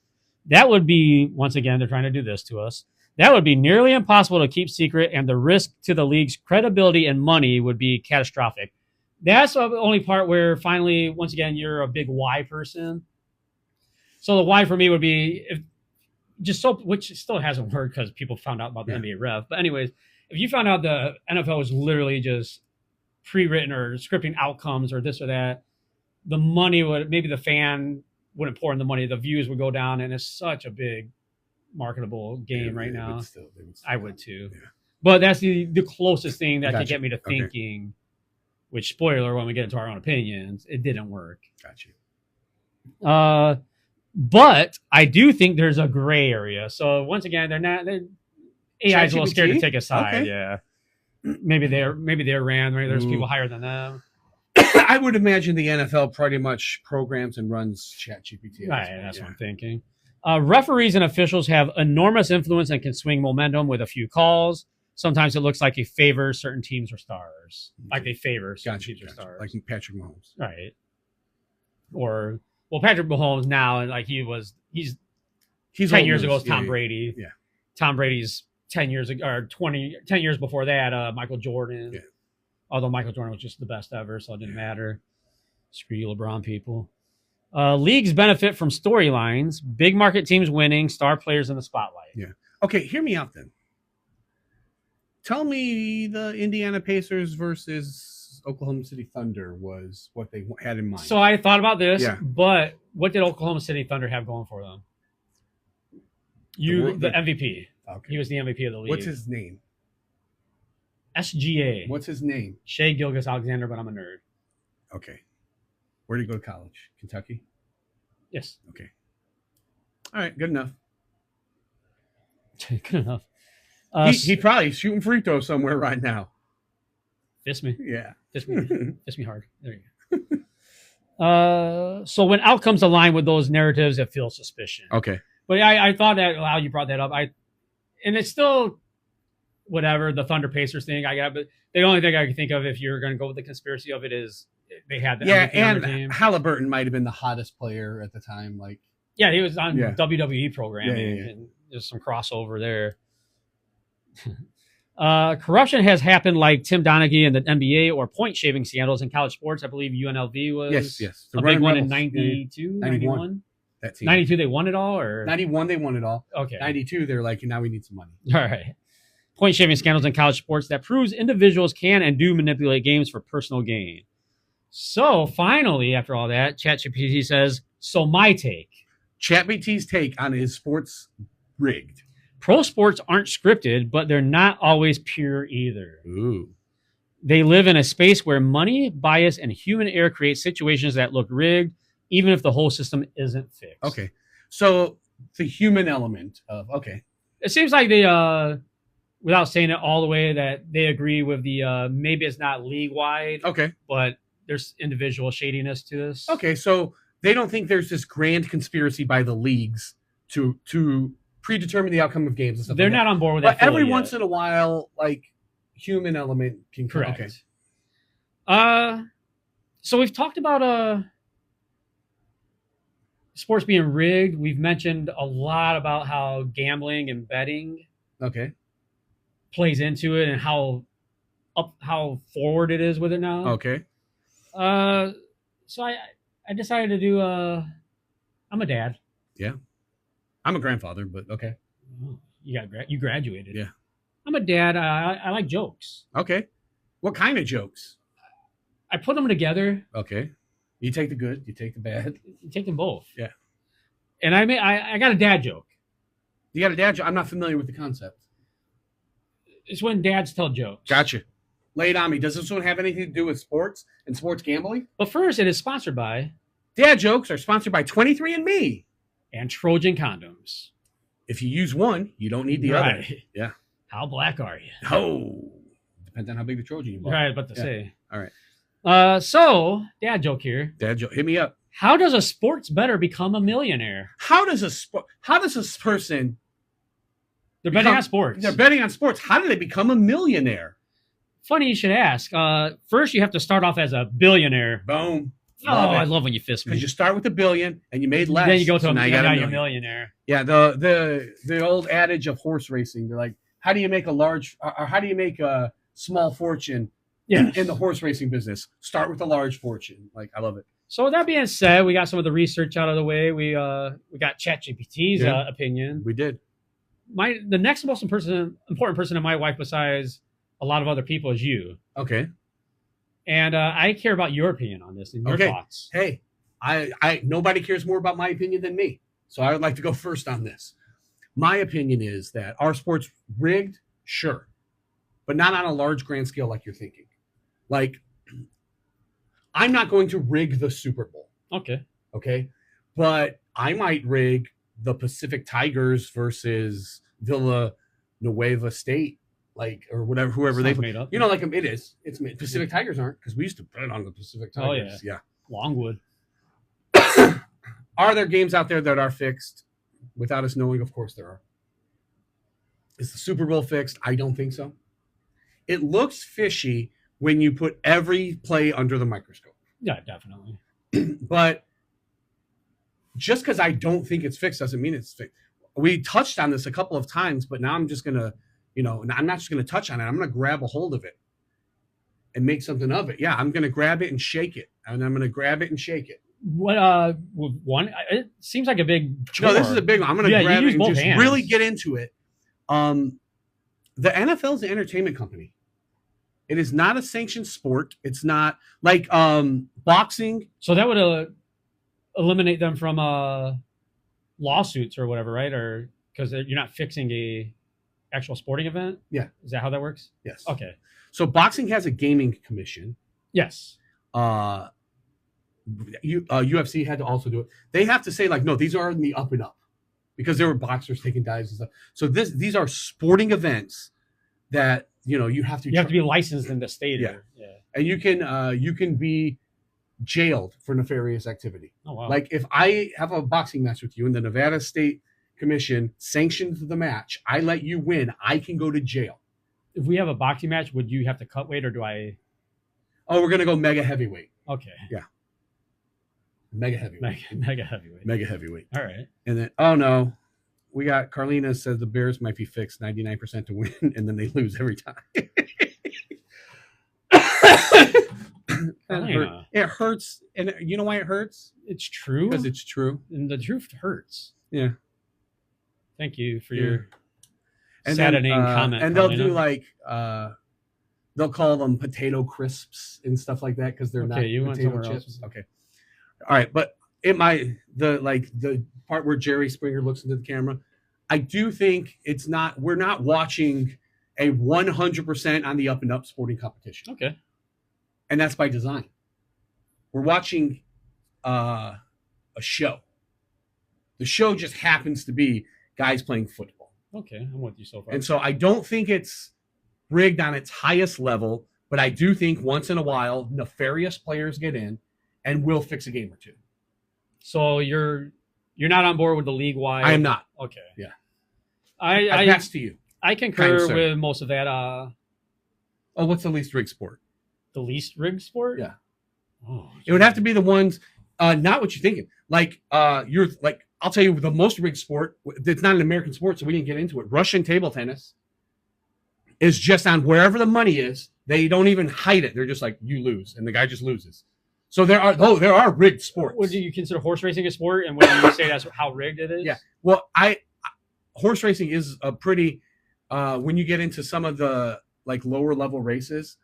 That would be, once again, they're trying to do this to us. That would be nearly impossible to keep secret, and the risk to the league's credibility and money would be catastrophic. That's the only part where finally, once again, you're a big why person. So the why for me would be, which still hasn't worked because people found out about the NBA ref. But anyways, if you found out the NFL was literally just pre-written or scripting outcomes or this or that, the money would, maybe the fan wouldn't pour in the money, the views would go down, and it's such a big marketable game right now. I would too. Yeah. But that's the closest thing that could get me to thinking, which, spoiler, when we get into our own opinions, it didn't work. Got you. But I do think there's a gray area. So once again, AI's a little scared to take a side. Okay. Yeah. maybe they're ran. Maybe there's people higher than them. I would imagine the NFL pretty much programs and runs ChatGPT. Right, that's what I'm thinking. Referees and officials have enormous influence and can swing momentum with a few calls. Sometimes it looks like they favor certain teams or stars. Like they favor certain teams or stars. Like Patrick Mahomes. Right. Or, well, Patrick Mahomes now, like he's 10 years ago was Tom Brady. Yeah. Tom Brady's 10 years ago, or 10 years before that, Michael Jordan. Yeah. Although Michael Jordan was just the best ever, so it didn't matter. Screw you, LeBron people. Leagues benefit from storylines, big market teams winning, star players in the spotlight. Yeah. Okay, hear me out then. Tell me the Indiana Pacers versus Oklahoma City Thunder was what they had in mind. So I thought about this, but what did Oklahoma City Thunder have going for them? The MVP. Okay. He was the MVP of the league. What's his name? SGA. What's his name? Shai Gilgeous-Alexander, but I'm a nerd. Okay. Where did he go to college? Kentucky? Yes. Okay. All right. Good enough. Good enough. He probably shooting free throws somewhere right now. Fist me. Yeah. Fist me hard. There you go. So when outcomes align with those narratives, it feels suspicious. Okay. But I thought that, wow, you brought that up. And it's still whatever, the Thunder Pacers thing. But the only thing I can think of, if you're going to go with the conspiracy of it, is they had the and Halliburton might have been the hottest player at the time. Like, yeah, he was on WWE programming, and there's some crossover there. Corruption has happened, like Tim Donaghy in the NBA, or point shaving scandals in college sports. I believe UNLV was a big one in 92, 91. That team. 92, they won it all, or 91, they won it all. Okay. 92, they're like, now we need some money. All right. Point shaving scandals in college sports that proves individuals can and do manipulate games for personal gain. So finally, after all that, ChatGPT says, so my take. ChatGPT's take on is sports rigged. Pro sports aren't scripted, but they're not always pure either. Ooh. They live in a space where money, bias, and human error create situations that look rigged, even if the whole system isn't fixed. Okay. So the human element of, It seems like they, without saying it all the way, that they agree with the, maybe it's not league-wide. Okay. But there's individual shadiness to this. Okay. So they don't think there's this grand conspiracy by the leagues to predetermine the outcome of games and stuff. They're not on board with that. But every once in a while, like, human element can come. Correct. Okay. So we've talked about, sports being rigged. We've mentioned a lot about how gambling and betting plays into it, and how forward it is with it now. Okay. So I decided to do I'm a dad. Yeah. I'm a grandfather, but okay. Oh, you graduated. Yeah. I'm a dad. I like jokes. Okay. What kind of jokes? I put them together. Okay. You take the good, you take the bad. You take them both. Yeah. And I got a dad joke. You got a dad joke? I'm not familiar with the concept. It's when dads tell jokes. Gotcha. Lay it on me. Does this one have anything to do with sports and sports gambling? But first, it is sponsored by... Dad jokes are sponsored by 23andMe. And Trojan condoms. If you use one, you don't need the other. Yeah. How black are you? Oh. Depends on how big the Trojan you bought. Right, about to say. All right. So, dad joke here. Dad joke. Hit me up. How does a sports bettor become a millionaire? How does this person... They're betting on sports. They're betting on sports. How do they become a millionaire? Funny you should ask. First, you have to start off as a billionaire. Boom. I love when you fist me. Because you start with $1 billion and you made less. Then you go to now you're a millionaire. Yeah, the old adage of horse racing. They're like, how do you make a small fortune in the horse racing business? Start with a large fortune. Like, I love it. So with that being said, we got some of the research out of the way. We got ChatGPT's opinion. We did. The next most important person in my life, besides a lot of other people, is you. Okay. And I care about your opinion on this and your thoughts. Hey, I nobody cares more about my opinion than me. So I would like to go first on this. My opinion is that our sport's rigged, sure, but not on a large grand scale like you're thinking. Like, I'm not going to rig the Super Bowl. Okay. But I might rig the Pacific Tigers versus Villanueva State like or whatever, whoever Sounds they made up. you know, like it is. It's made. Pacific Tigers aren't because we used to bet on the Pacific Tigers. Oh yeah. Longwood. Are there games out there that are fixed without us knowing? Of course there are. Is the Super Bowl fixed? I don't think so. It looks fishy when you put every play under the microscope. Yeah, definitely. But just because I don't think it's fixed doesn't mean it's fixed. We touched on this a couple of times, but now I'm just going to, I'm not just going to touch on it. I'm going to grab a hold of it and make something of it. Yeah, I'm going to grab it and shake it. And I'm going to grab it and shake it. What one? It seems like a big chore. No, this is a big one. I'm going to grab it and just hands. really get into it. The NFL is an entertainment company. It is not a sanctioned sport. It's not like boxing. So that would eliminate them from lawsuits or whatever, right? Or because you're not fixing a actual sporting event. Yeah, is that how that works? Yes. Okay. So boxing has a gaming commission. Yes. UFC had to also do it. They have to say like, no, these are in the up and up, because there were boxers taking dives and stuff. So these are sporting events that you have to be licensed in the state. Yeah. And you can be jailed for nefarious activity. Oh wow! Like if I have a boxing match with you and the Nevada State Commission sanctions the match, I let you win, I can go to jail. If we have a boxing match, would you have to cut weight or do I? Oh, we're gonna go mega heavyweight. Okay. Yeah. Mega heavyweight. Mega heavyweight. Mega heavyweight. All right. And then, oh no, we got Carlina says the Bears might be fixed 99% to win, and then they lose every time. It hurts. And you know why it hurts? It's true. Because it's true. And the truth hurts. Yeah. Thank you for your and saddening comment. And Carlina. they'll do like, they'll call them potato crisps and stuff like that because they're not potato chips. Okay. All right. But the part where Jerry Springer looks into the camera, I do think we're not watching a 100% on the up and up sporting competition. Okay. And that's by design. We're watching a show. The show just happens to be guys playing football. Okay, I'm with you so far. And so I don't think it's rigged on its highest level, but I do think once in a while nefarious players get in and will fix a game or two. So you're not on board with the league wide? I am not. Okay. Yeah. I pass to you. I concur with most of that. What's the least rigged sport? The least rigged sport? Yeah. Oh, it would have to be the ones, not what you're thinking. Like, I'll tell you the most rigged sport. It's not an American sport, so we didn't get into it. Russian table tennis is just on wherever the money is. They don't even hide it. They're just like, you lose, and the guy just loses. So there are rigged sports. Would you consider horse racing a sport? And when you say that's how rigged it is? Yeah. Well, horse racing is a pretty. When you get into some of the like lower level races,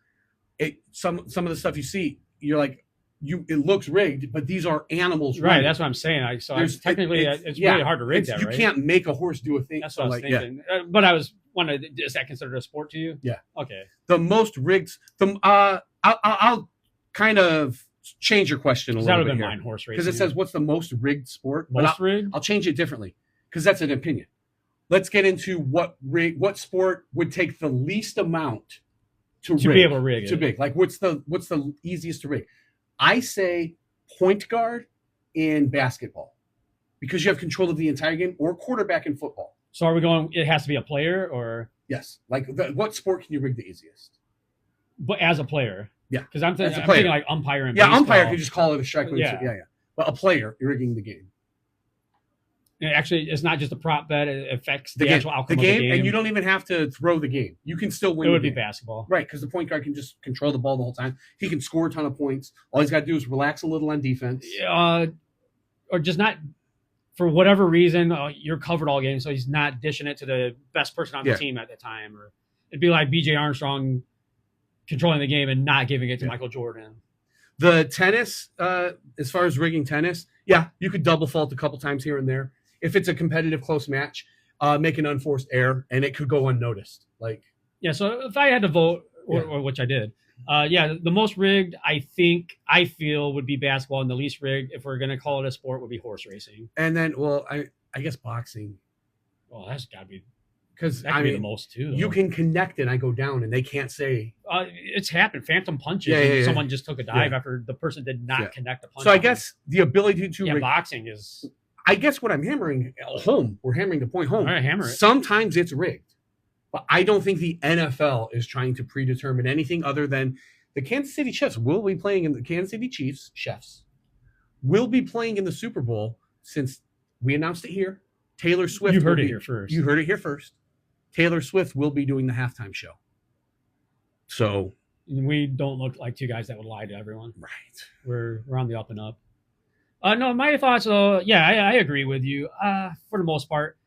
some of the stuff you see, you're like, it looks rigged, but these are animals. Right. That's what I'm saying. It's really hard to rig that. You can't make a horse do a thing. That's what I was thinking. Yeah. But I was wondering, is that considered a sport to you? Yeah. Okay. The most rigged. I'll kind of change your question a little bit here. Mine, horse racing. Because it says, what's the most rigged sport? Most rigged? I'll change it differently because that's an opinion. Let's get into what sport would take the least amount to be able to rig it. To rig. Like what's the easiest to rig? I say point guard in basketball because you have control of the entire game, or quarterback in football. So are we going? It has to be a player, or yes. Like what sport can you rig the easiest? But as a player, yeah. Because I'm thinking like umpire and baseball. Umpire can just call it a strike. Yeah. But a player, you're rigging the game. Actually, it's not just a prop bet; it affects the actual outcome of the game. And you don't even have to throw the game. You can still win. It would be basketball, right? Because the point guard can just control the ball the whole time. He can score a ton of points. All he's got to do is relax a little on defense, or just not for whatever reason. You're covered all game, so he's not dishing it to the best person on the team at the time. Or it'd be like B.J. Armstrong controlling the game and not giving it to Michael Jordan. The tennis, as far as rigging tennis, you could double fault a couple times here and there. If it's a competitive close match, make an unforced error and it could go unnoticed. So if I had to vote, or which I did, the most rigged I feel would be basketball, and the least rigged, if we're gonna call it a sport, would be horse racing. And then, I guess boxing. Well, that's got to be Because that could be the most too. You can connect and I go down and they can't say. It's happened. Phantom punches. Yeah. Someone just took a dive after the person did not connect the punch. So I guess the ability to boxing is. I guess what I'm hammering home. We're hammering the point home. All right, hammer it. Sometimes it's rigged, but I don't think the NFL is trying to predetermine anything other than the Kansas City Chiefs will be playing in the Kansas City Chiefs chefs will be playing in the Super Bowl since we announced it here. Taylor Swift. You heard it here first. You heard it here first. Taylor Swift will be doing the halftime show. So we don't look like two guys that would lie to everyone. Right. We're on the up and up. No, my thoughts, though, I agree with you. For the most part,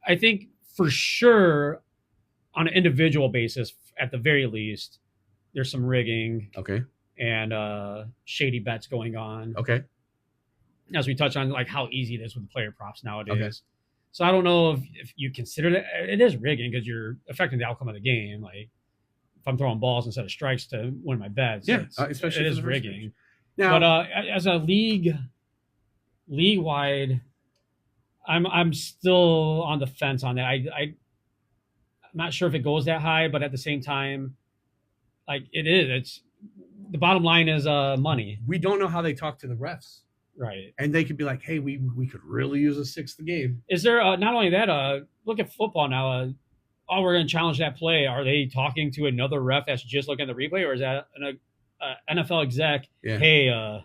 I think for sure on an individual basis, at the very least, there's some rigging. Okay. And shady bets going on. Okay. As we touch on, like how easy it is with the player props nowadays. Okay. So I don't know if you consider it is rigging because you're affecting the outcome of the game. Like if I'm throwing balls instead of strikes to win my bets, especially it is rigging. Now, but as a league-wide, I'm still on the fence on that. I'm not sure if it goes that high, but at the same time, like it's the bottom line is money. We don't know how they talk to the refs. Right. And they could be like, hey, we could really use a sixth game. Is there not only that, look at football now. We're going to challenge that play. Are they talking to another ref that's just looking at the replay, or is that an NFL exec? Yeah. Hey,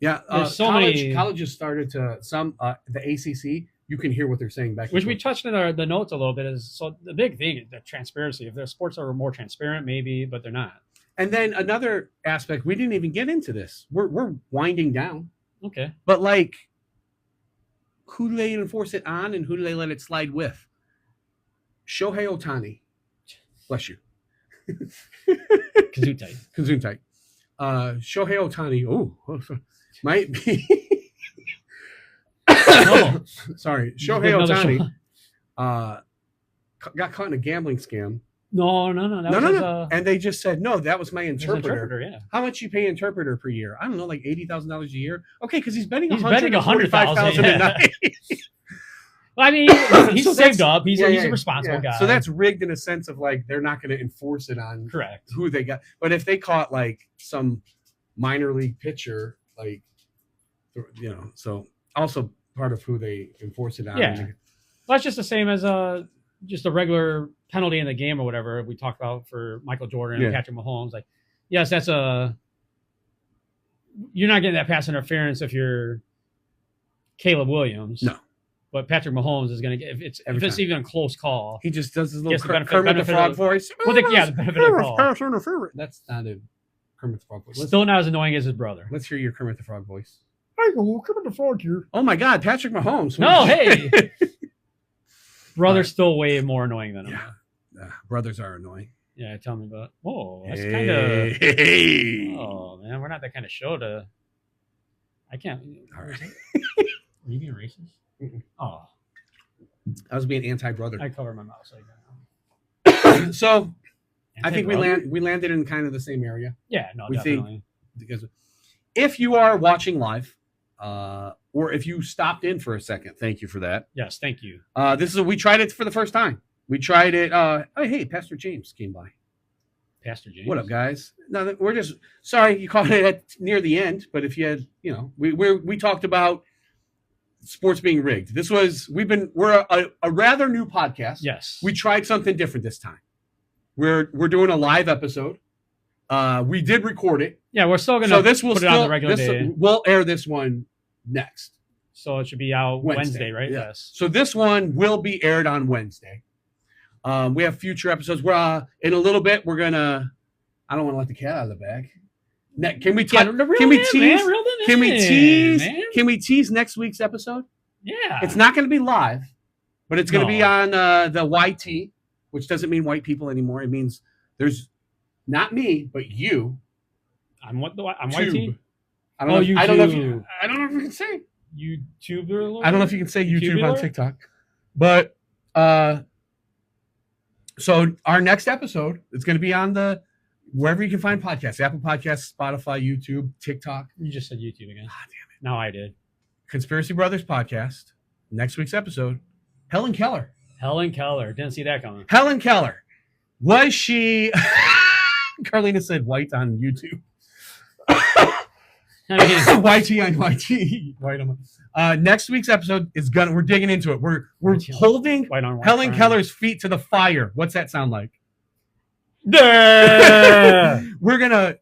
there's so many colleges started to the ACC. You can hear what they're saying back. Which we touched in the notes a little bit. Is so the big thing is the transparency. If their sports are more transparent, maybe, but they're not. And then another aspect, we didn't even get into this. We're winding down. Okay. But like, who do they enforce it on and who do they let it slide with? Shohei Ohtani. Bless you. Gesundheit. Shohei Ohtani. Might be. Sorry. Shohei Ohtani got caught in a gambling scam. No. No. And they just said, no, that was my interpreter. Yeah. How much you pay interpreter per year? I don't know, like $80,000 a year. Okay, because he's betting $145,000 a night. Well, I mean, he's saved up. He's a responsible guy. So that's rigged in a sense of like they're not going to enforce it on who they got. But if they caught like some minor league pitcher, like so also part of who they enforce it on. Yeah, well, that's just the same as just a regular penalty in the game or whatever we talked about for Michael Jordan and Patrick Mahomes. Like, yes, that's you're not getting that pass interference if you're Caleb Williams. No. But Patrick Mahomes is going to get if it's even a close call. He just does his little Kermit the Frog voice. The benefit of the call. That's not a Kermit the Frog voice. Still not as annoying as his brother. Let's hear your Kermit the Frog voice. Hey, Kermit the Frog here. Oh my God, Patrick Mahomes. No, hey. Brother's still way more annoying than him. Yeah, brothers are annoying. Yeah, tell me about. Oh, that's kind of. Oh man, we're not that kind of show to. I can't. All right. Are you being racist? Mm-mm. Oh, I was being anti-brother. I cover my mouth so I think we landed in kind of the same area. Yeah, no, definitely. Because if you are watching live, or if you stopped in for a second, thank you for that. Yes, thank you. We tried it for the first time. We tried it. Hey, Pastor James came by. Pastor James. What up, guys? No, we're just sorry you caught it near the end. But if you had, we talked about sports being rigged. We're a rather new podcast. Yes. We tried something different this time. We're doing a live episode. We did record it. Yeah, we're still gonna put it on the regular day. We'll air this one next. So it should be out Wednesday, right? Yeah. Yes. So this one will be aired on Wednesday. We have future episodes. We're in a little bit. We're gonna. I don't want to let the cat out of the bag. Can we tease next week's episode? Yeah. It's not going to be live, but it's going to be on the YT, which doesn't mean white people anymore. It means there's not me, but you. I'm YT. I don't know if you can say YouTuber. I don't know if you can say YouTube on TikTok, but so our next episode is going to be on wherever you can find podcasts, Apple Podcasts, Spotify, YouTube, TikTok. You just said YouTube again. Ah, damn it. No, I did. Conspiracy Brothers Podcast. Next week's episode, Helen Keller. Helen Keller. Didn't see that coming. Helen Keller. Was she... Carlina said white on YouTube. YT on YT. White on, next week's episode is gonna. We're digging into it. We're holding Helen Keller's feet to the fire. What's that sound like? We're gonna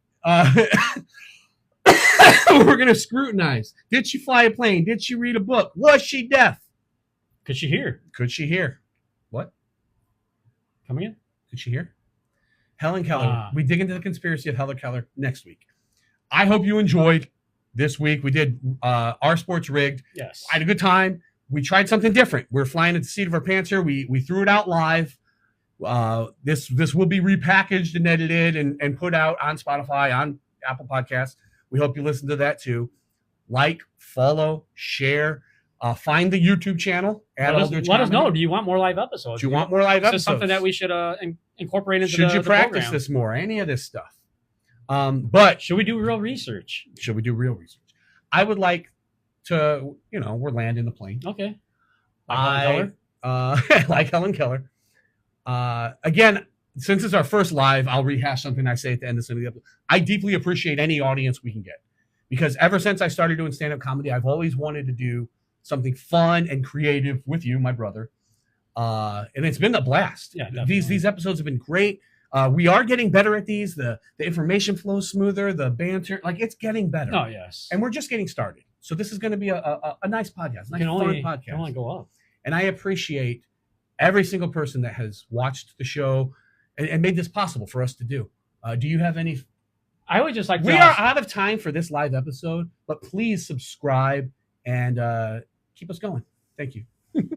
we're gonna scrutinize. Did she fly a plane? Did she read a book? Was she deaf? Could she hear? Could she hear? What? Come again? Could she hear? Helen Keller. We dig into the conspiracy of Helen Keller next week. I hope you enjoyed this week. We did Our Sports Rigged. Yes. I had a good time. We tried something different. We're flying at the seat of our pants here. We threw it out live. This will be repackaged and edited and put out on Spotify, on Apple Podcasts. We hope you listen to that too. Like, follow, share. Find the YouTube channel. Let us know. Do you want more live episodes? Do you want more live episodes? Is this something that we should incorporate into Should you practice program? this more? Any of this stuff? But should we do real research? Should we do real research? I would like to, we're landing the plane. Okay. Like Helen Keller. Again, since it's our first live, I'll rehash something I say at the end of some of the episodes. I deeply appreciate any audience we can get, because ever since I started doing stand-up comedy, I've always wanted to do something fun and creative with you, my brother. And it's been a blast. Yeah, these episodes have been great. We are getting better at these. The information flows smoother, the banter, it's getting better. Oh, yes. And we're just getting started. So this is going to be a nice podcast, fun podcast. Can only go up. And I appreciate every single person that has watched the show and made this possible for us to do. Do you have any? I would just like to. We are out of time for this live episode, but please subscribe and keep us going. Thank you.